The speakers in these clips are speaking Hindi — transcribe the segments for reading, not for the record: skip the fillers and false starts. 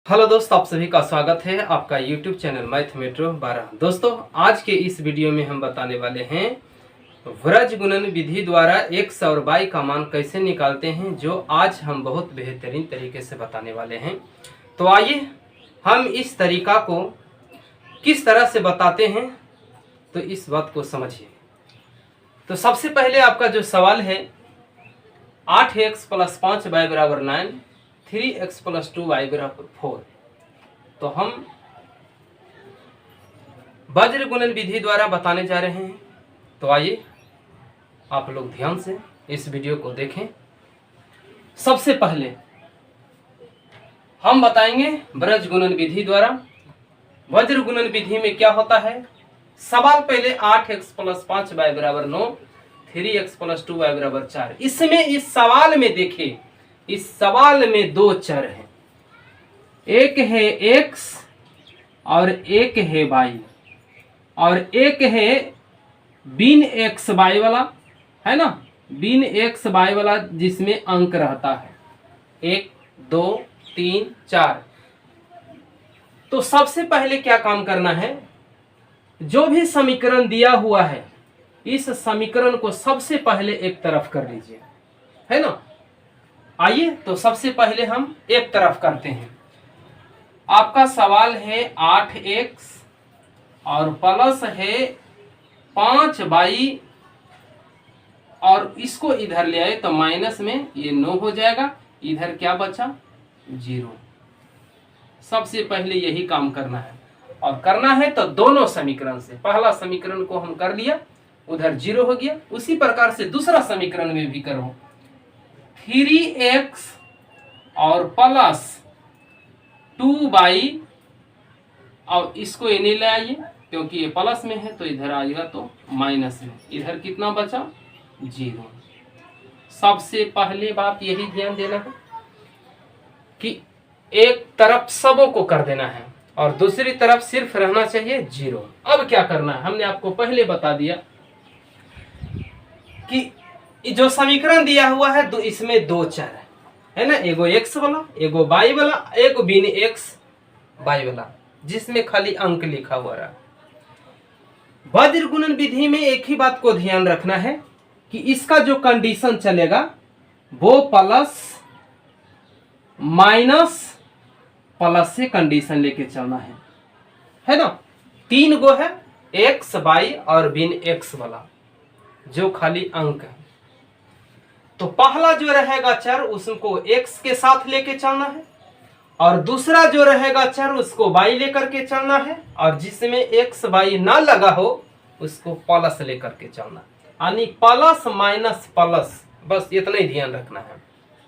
हेलो दोस्तों, आप सभी का स्वागत है आपका यूट्यूब चैनल मैथ मेट्रो 12। दोस्तों, आज के इस वीडियो में हम बताने वाले हैं व्रज गुणन विधि द्वारा x और y का मान कैसे निकालते हैं, जो आज हम बहुत बेहतरीन तरीके से बताने वाले हैं। तो आइए हम इस तरीका को किस तरह से बताते हैं तो इस बात को समझिए। तो सबसे पहले आपका जो सवाल है 8x + 5y = 9, 3x + 2y = 4। तो हम वज्र गुणन विधि द्वारा बताने जा रहे हैं। तो आइए आप लोग ध्यान से इस वीडियो को देखें। सबसे पहले हम बताएंगे वज्र गुणन विधि द्वारा। वज्र गुणन विधि में क्या होता है, सवाल पहले 8x + 5y = 9, 3x + 2y = 4। इसमें इस सवाल में देखिए, इस सवाल में दो चर हैं, एक है x और एक है y, और एक है बिन x y वाला, है ना, बिन x y वाला जिसमें अंक रहता है 1 2 3 4। तो सबसे पहले क्या काम करना है, जो भी समीकरण दिया हुआ है इस समीकरण को सबसे पहले एक तरफ कर लीजिए, है ना। आइए तो सबसे पहले हम एक तरफ करते हैं। आपका सवाल है 8x और प्लस है 5y, और इसको इधर ले आए तो माइनस में ये 9 हो जाएगा, इधर क्या बचा 0। सबसे पहले यही काम करना है, और करना है तो दोनों समीकरण से। पहला समीकरण को हम कर लिया, उधर 0 हो गया। उसी प्रकार से दूसरा समीकरण में भी करो, 3x और प्लस 2y, और इसको ये नहीं ले आइए क्योंकि ये प्लस में है, तो इधर आएगा तो माइनस में। इधर कितना बचा 0। सबसे पहले बात यही ध्यान देना है कि एक तरफ सबों को कर देना है और दूसरी तरफ सिर्फ रहना चाहिए 0। अब क्या करना है, हमने आपको पहले बता दिया कि जो समीकरण दिया हुआ है तो इसमें दो चर है ना, एगो x वाला, एगो y वाला, एगो बिन x y वाला, जिसमें खाली अंक लिखा हुआ रहा। वज्र गुणन विधि में एक ही बात को ध्यान रखना है कि इसका जो कंडीशन चलेगा वो प्लस माइनस प्लस से कंडीशन लेके चलना है ना। 3 गो है, x y और बिन x वाला, जो खाली अंक है। तो पहला जो रहेगा चर उसको x के साथ लेके चलना है, और दूसरा जो रहेगा चर उसको y लेकर के चलना है, और जिसमें x y ना लगा हो उसको प्लस लेकर के चलना, यानी प्लस माइनस प्लस, बस इतना ही ध्यान रखना है।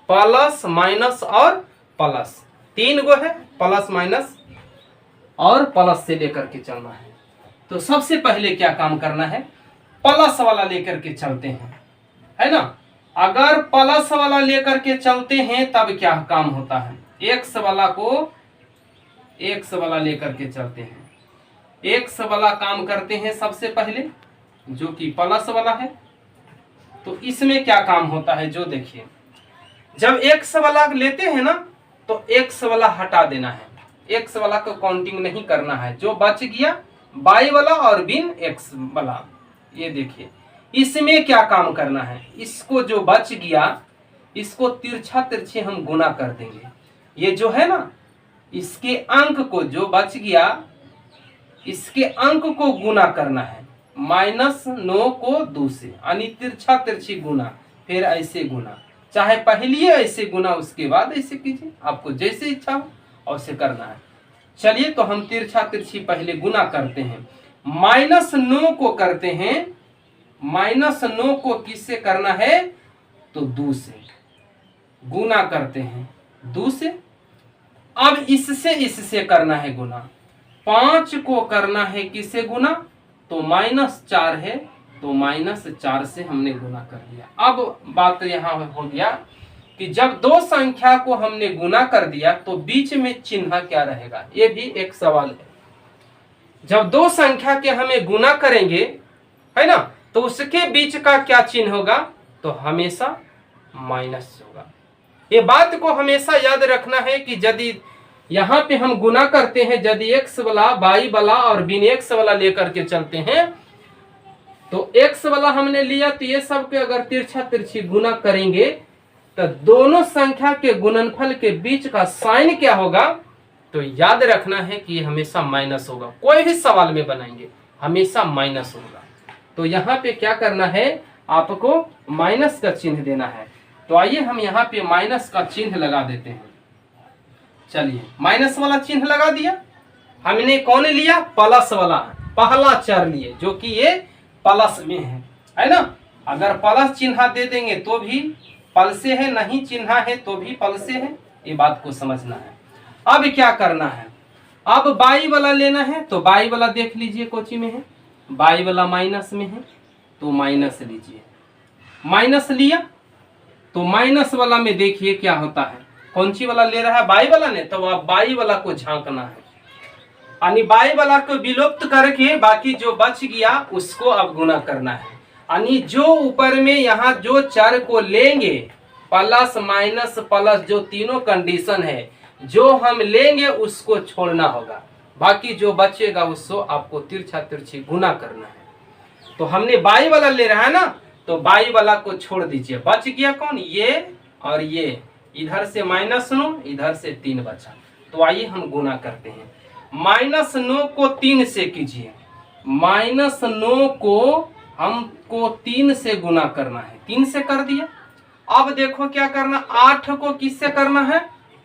प्लस माइनस और प्लस, 3 गो है, प्लस माइनस और प्लस से लेकर के चलना है। तो सबसे पहले क्या काम करना है, प्लस वाला लेकर के चलते हैं, है ना। अगर प्लस वाला लेकर के चलते हैं तब क्या काम होता है, एक्स वाला को एक्स वाला लेकर के चलते हैं, एक्स वाला काम करते हैं सबसे पहले, जो कि प्लस वाला है। तो इसमें क्या काम होता है, जो देखिए, जब एक्स वाला लेते हैं ना तो एक्स वाला हटा देना है, एक्स वाला को काउंटिंग नहीं करना है। जो बच गया वाई वाला और बिन एक्स वाला, ये देखिए, इसमें क्या काम करना है, इसको जो बच गया इसको तिरछा तिरछे हम गुना कर देंगे। ये जो है ना, इसके अंक को, जो बच गया इसके अंक को गुना करना है, -9 को 2 से, यानी तिरछा तिरछी गुना, फिर ऐसे गुना, चाहे पहले ऐसे गुना उसके बाद ऐसे कीजिए, आपको जैसे इच्छा हो वैसे करना है। चलिए तो हम तिरछा तिरछी पहले गुना करते हैं। -9 को करते हैं, -9 को किससे करना है, तो 2 से गुना करते हैं, 2 से। अब इससे करना है गुना, 5 को करना है किससे गुना, तो -4 है, तो -4 से हमने गुना कर लिया। अब बात यहाँ हो गया कि जब दो संख्या को हमने गुना कर दिया तो बीच में चिन्ह क्या रहेगा, ये भी एक सवाल है। जब दो संख्या के हमें गुना करेंगे, है ना, तो उसके बीच का क्या चिन्ह होगा, तो हमेशा माइनस होगा। ये बात को हमेशा याद रखना है कि यदि यहाँ पे हम गुना करते हैं, यदि एक्स वाला वाई वाला और बिन एक्स वाला लेकर के चलते हैं तो एक्स वाला हमने लिया तो ये सब के अगर तिरछा तिरछी गुना करेंगे तो दोनों संख्या के गुणनफल के बीच का साइन क्या होगा, तो याद रखना है कि ये हमेशा माइनस होगा। कोई भी सवाल में बनाएंगे हमेशा माइनस होगा। तो यहाँ पे क्या करना है, आपको माइनस का चिन्ह देना है। तो आइए हम यहाँ पे माइनस का चिन्ह लगा देते हैं। चलिए माइनस वाला चिन्ह लगा दिया। हमने कौन लिया, प्लस वाला पहला चर लिए जो कि ये प्लस में है ना। अगर प्लस चिन्ह दे देंगे तो भी पल से है, नहीं चिन्ह है तो भी पल से है, ये बात को समझना है। अब क्या करना है, अब बाई वाला लेना है। तो बाई वाला देख लीजिए कोची में है, बाई वाला माइनस में है तो माइनस लीजिए। माइनस लिया तो माइनस वाला में देखिए क्या होता है, कौन सी वाला ले रहा है, बाई वाला ने, तो आप बाई वाला को झांकना है, यानी बाई वाला को विलुप्त करके बाकी जो बच गया उसको अब गुना करना है। यानी जो ऊपर में यहाँ जो चर को लेंगे प्लस माइनस प्लस जो तीनों कंडीशन है जो हम लेंगे उसको छोड़ना होगा, बाकी जो बचेगा उसको आपको तिरछा तिरछी गुना करना है। तो हमने बाई वाला ले रहा है ना, तो बाई वाला को छोड़ दीजिए, बच गया कौन, ये और ये, इधर से -9 इधर से 3 बचा। तो आइए हम गुना करते हैं। -9 को 3 से कीजिए, -9 को हमको 3 से गुना करना है, 3 से कर दिया। अब देखो क्या करना, 8 को किससे करना है,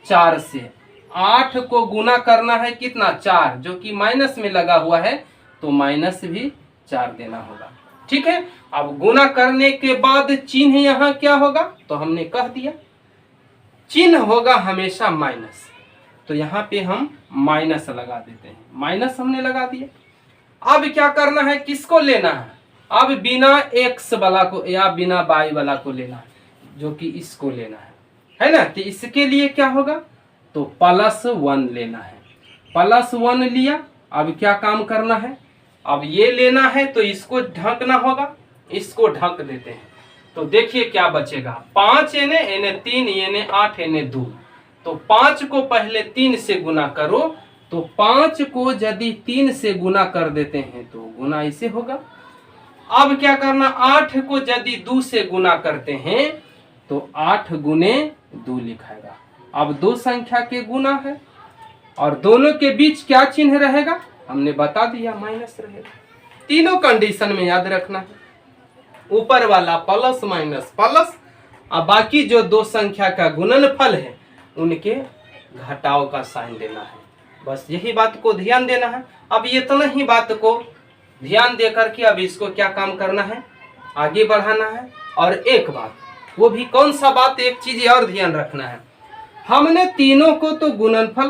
4 से। 8 को गुना करना है कितना, 4, जो कि माइनस में लगा हुआ है तो माइनस भी 4 देना होगा। ठीक है, अब गुना करने के बाद चिन्ह यहाँ क्या होगा, तो हमने कह दिया चिन्ह होगा हमेशा माइनस। तो यहाँ पे हम माइनस लगा देते हैं, माइनस हमने लगा दिया। अब क्या करना है, किसको लेना है, अब बिना एक्स वाला को या बिना बाई वाला को लेना है, जो कि इसको लेना है ना। तो इसके लिए क्या होगा, तो +1 लेना है, +1 लिया। अब क्या काम करना है, अब ये लेना है तो इसको ढकना होगा, इसको ढक देते हैं। तो देखिए क्या बचेगा, 5 एने 3 एने 8 एने 2। तो 5 को पहले 3 से गुना करो, तो 5 को यदि 3 से गुना कर देते हैं तो गुना ऐसे होगा। अब क्या करना, 8 को यदि 2 से गुना करते हैं तो 8 गुने 2 लिखाएगा। अब दो संख्या के गुना है और दोनों के बीच क्या चिन्ह रहेगा, हमने बता दिया माइनस रहेगा। तीनों कंडीशन में याद रखना है, ऊपर वाला प्लस माइनस प्लस, और बाकी जो दो संख्या का गुणनफल है उनके घटाव का साइन देना है। बस यही बात को ध्यान देना है। अब ये इतना ही बात को ध्यान देकर के अब इसको क्या काम करना है, आगे बढ़ाना है। और एक बात, वो भी कौन सा बात, एक चीज और ध्यान रखना है, हमने तीनों को तो गुणनफल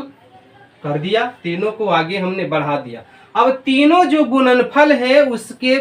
कर दिया, तीनों को आगे हमने बढ़ा दिया। अब तीनों जो गुणनफल है उसके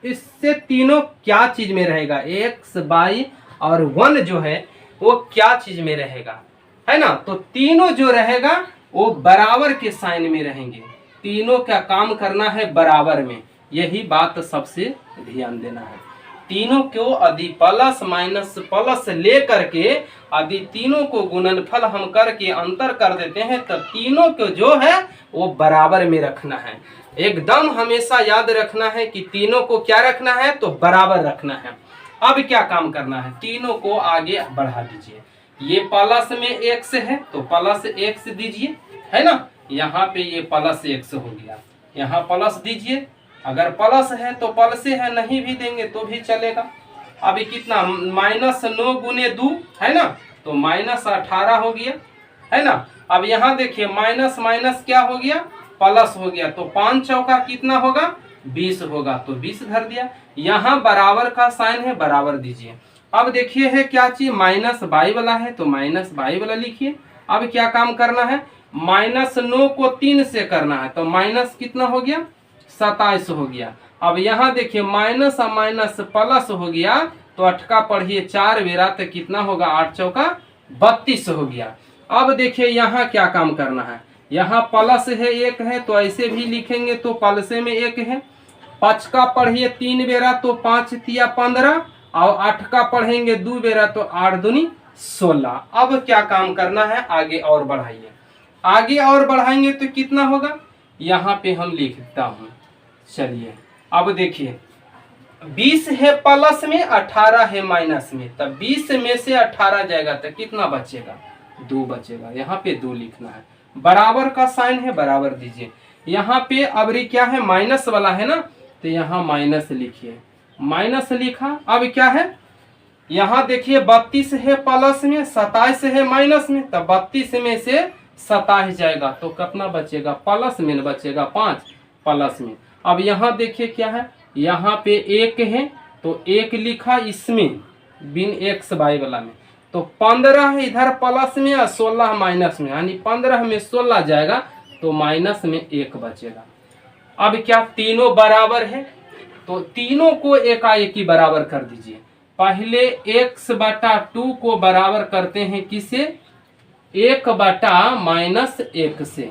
इससे तीनों क्या चीज में रहेगा, एक्स बाई और 1 जो है वो क्या चीज में रहेगा, है ना। तो तीनों जो रहेगा वो बराबर के साइन में रहेंगे, तीनों का काम करना है बराबर में, यही बात सबसे ध्यान देना है। तीनों को यदि प्लस माइनस प्लस ले करके यदि तीनों को गुणनफल हम करके अंतर कर देते हैं तो तीनों को जो है वो बराबर में रखना है। एकदम हमेशा याद रखना है कि तीनों को क्या रखना है, तो बराबर रखना है। अब क्या काम करना है, तीनों को आगे बढ़ा दीजिए। ये प्लस में x है तो प्लस x दीजिए, है ना। यहाँ पे ये प्लस x हो गया, यहाँ प्लस दीजिए। अगर प्लस है तो प्लस है, नहीं भी देंगे तो भी चलेगा। अभी कितना, -9 गुने 2 है ना, तो -18 हो गया, है ना। अब यहाँ देखिए माइनस माइनस क्या हो गया, प्लस हो गया। तो 5 चौका कितना होगा, 20 होगा, तो 20 धर दिया। यहाँ बराबर का साइन है, बराबर दीजिए। अब देखिए है क्या चीज, माइनस बाई वाला है तो माइनस बाई वाला लिखिए। अब क्या काम करना है, -9 को 3 से करना है, तो माइनस कितना हो गया, 27 हो गया। अब यहाँ देखिए माइनस और माइनस प्लस हो गया, तो 8 का पढ़िए 4 बेरा तो कितना होगा, 8 चौका 32 हो गया। अब देखिए यहाँ क्या काम करना है, यहाँ प्लस है 1 है तो ऐसे भी लिखेंगे, तो प्लस में 1 है। 5 का पढ़िए 3 बेरा तो 5 तिया 15, और 8 का पढ़ेंगे 2 बेरा तो 8 दूनी 16। अब क्या काम करना है, आगे और बढ़ाइए। आगे और बढ़ाएंगे तो कितना होगा, यहाँ पे हम लिखता हूँ। चलिए अब देखिए 20 है प्लस में, 18 है माइनस में, तब 20 में से 18 जाएगा तो कितना बचेगा, 2 बचेगा। यहाँ पे 2 लिखना है, बराबर का साइन है, बराबर दीजिए। यहाँ पे अबरी क्या है, माइनस वाला है ना, तो यहाँ माइनस लिखिए, माइनस लिखा। अब क्या है, यहाँ देखिए 32 है प्लस में, 27 है माइनस में, तब 32 में से 27 जाएगा तो कितना बचेगा, प्लस में बचेगा 5 प्लस में। अब यहाँ देखिए क्या है, यहाँ पे 1 है तो 1 लिखा इसमें बिन एक्स बाई वाला में, तो 15 है इधर प्लस में और 16 माइनस में, यानी 15 में 16 जाएगा तो माइनस में 1 बचेगा। अब क्या तीनों बराबर है, तो तीनों को एकाएकी बराबर कर दीजिए। पहले x बटा 2 को बराबर करते हैं किसे, 1 बटा माइनस 1 से,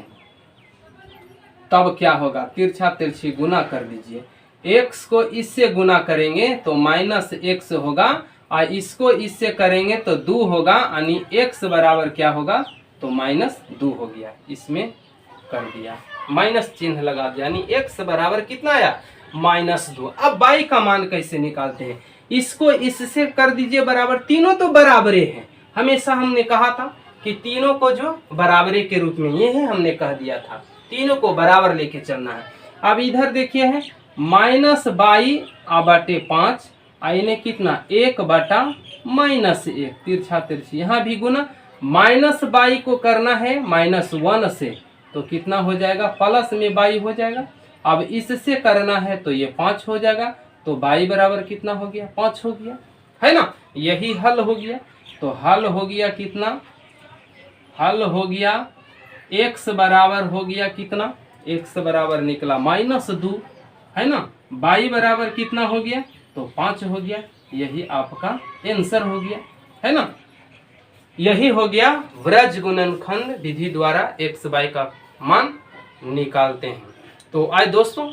तब क्या होगा, तिरछा तिरछी गुना कर दीजिए। x को इससे गुना करेंगे तो माइनस x होगा, और इसको इससे करेंगे तो 2 होगा, यानी x बराबर क्या होगा, तो माइनस 2 हो गया। इसमें कर दिया, माइनस चिन्ह लगा दिया, यानी x बराबर कितना आया, माइनस 2। अब y का मान कैसे निकालते हैं, इसको इससे कर दीजिए बराबर, तीनों तो बराबरे हैं। हमेशा हमने कहा था कि तीनों को जो बराबरे के रूप में ये है, हमने कह दिया था तीनों को बराबर लेके चलना है। अब इधर देखिए है माइनस बाई बटे 5, आईने कितना 1 बटा माइनस 1, तिरछा तिरछी यहाँ भी गुना, माइनस बाई को करना है माइनस 1 से, तो कितना हो जाएगा, प्लस में बाई हो जाएगा। अब इससे करना है तो ये 5 हो जाएगा, तो बाई बराबर कितना हो गया, 5 हो गया, है ना। यही हल हो गया, तो हल हो गया कितना, हल हो गया x बराबर हो गया कितना, x बराबर निकला -2, है ना। y बराबर कितना हो गया, तो 5 हो गया। यही आपका आंसर हो गया, है ना। यही हो गया व्रज गुणनखंड विधि द्वारा x y का मान निकालते हैं। तो आए दोस्तों